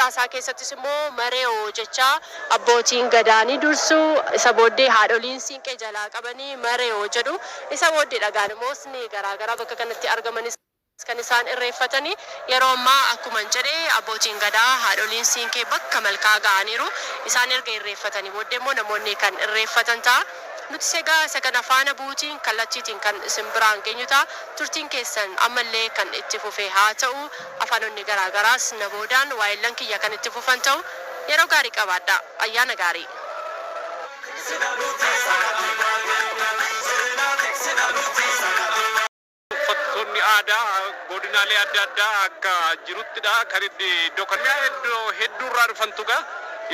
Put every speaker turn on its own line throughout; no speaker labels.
duudhaasaa keessattis immoo maree'oo jecha abbootiin gadaanii dursuu isa booddee haadholiin siinqee jalaa qabanii maree'oo jedhu isa booddee dhagaan immoo ni garaagaraa bakka kanatti argamanis kan isaan irreeffatanii yeroo ammaa akkuma jedhee abbootiin gadaa haadholiin siinqee bakka malkaa ga'aniiru isaan erga irreeffatanii booddee immoo namoonni kan irreeffatan ta'a. Nuti segaa isa kana faana buutiin kallattiitiin kan isin biraan geenyu ta'a. Turtiin keessan ammallee kan itti fufee haa ta'u afaanonni garaagaraas na boodaan waa'illan kiyya kan itti fufan ta'u yeroo gaarii qabaadha. Ayyaana gaarii.
Uffattoonni aadaa godinaalee adda addaa akka jiruttidha kan iddoo hedduurraa dhufantuga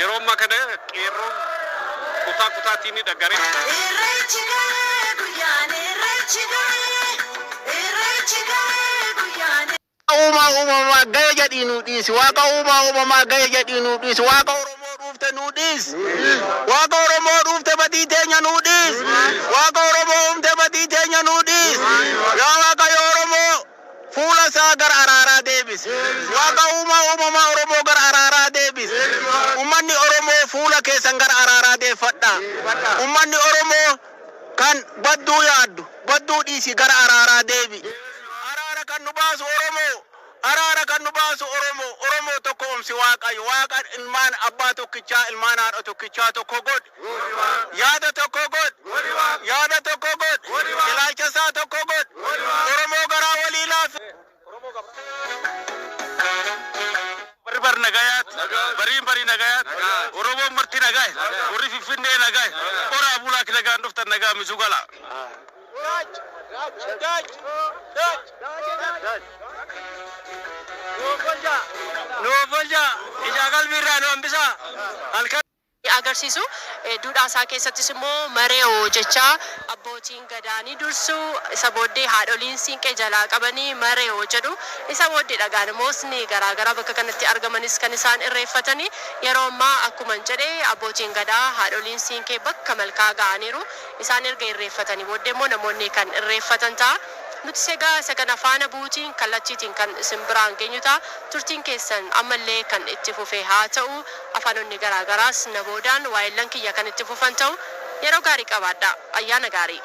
yeroo ammaa kana qeerroon kutaatiin dhaggare.
Uumamaa gaya jedhii nu dhiisi waaqa uumamaa gaya jedhii nu dhiisi waaqa Oromoo dhuufte nu dhiisi waaqa Oromoo dhuufte badii teenya nu dhiisi waaqa Oromoo uumte badii teenya nu dhiisi yaa waaqa Oromoo fuula isaa gara araaraa deebisi waaqa uumamaa Oromoo gara araaraa deebisi ummanni Oromoo fuula keessan gara araaraa deeffadha ummanni Oromoo kan badduu yaaddu badduu dhiisi gara araaraa deebi araara kan nu baasu Oromoo araara kan nu baasu Oromoo tokko omsi waaqayyo waaqa ilmaan abbaa tokkichaa ilmaan haadha tokkichaa tokko godhi yaada tokko godhi yaada tokko godhi ilaalcha isaa tokko godhi Oromoo garaa walii laafi
bar nagayat bari nagayat Oromoo marti nagay warri Finfinnee nagay ora bulaa kinagaan dhuftan nagaa misugala Novolja ijaagal birraa nu hambisa halkan
agarsiisu duudhaasaa keessattis immoo maree'oo jecha abbootiin gadaanii dursuu isa booddee haadholiin siinqee jalaa qabanii maree'oo jedhu isa booddee dhagaan immoo ni garaagaraa bakka kanatti argamanis kan isaan irreeffatanii yeroo ammaa akkuma jedhee abbootiin gadaa haadholiin siinqee bakka malkaa ga'aniiru isaan erga irreeffatanii booddee immoo namoonni kan irreeffatan ta'a. Nuti segaa isa kana faana buutiin kallattiitiin kan isin biraan geenyu ta'a. Turtiin keessan ammallee kan itti fufee haa ta'u afaanonni garaagaraas na boodaan waa'illan kiyya kan itti fufan ta'u yeroo gaarii qabaadha. Ayyaana gaarii.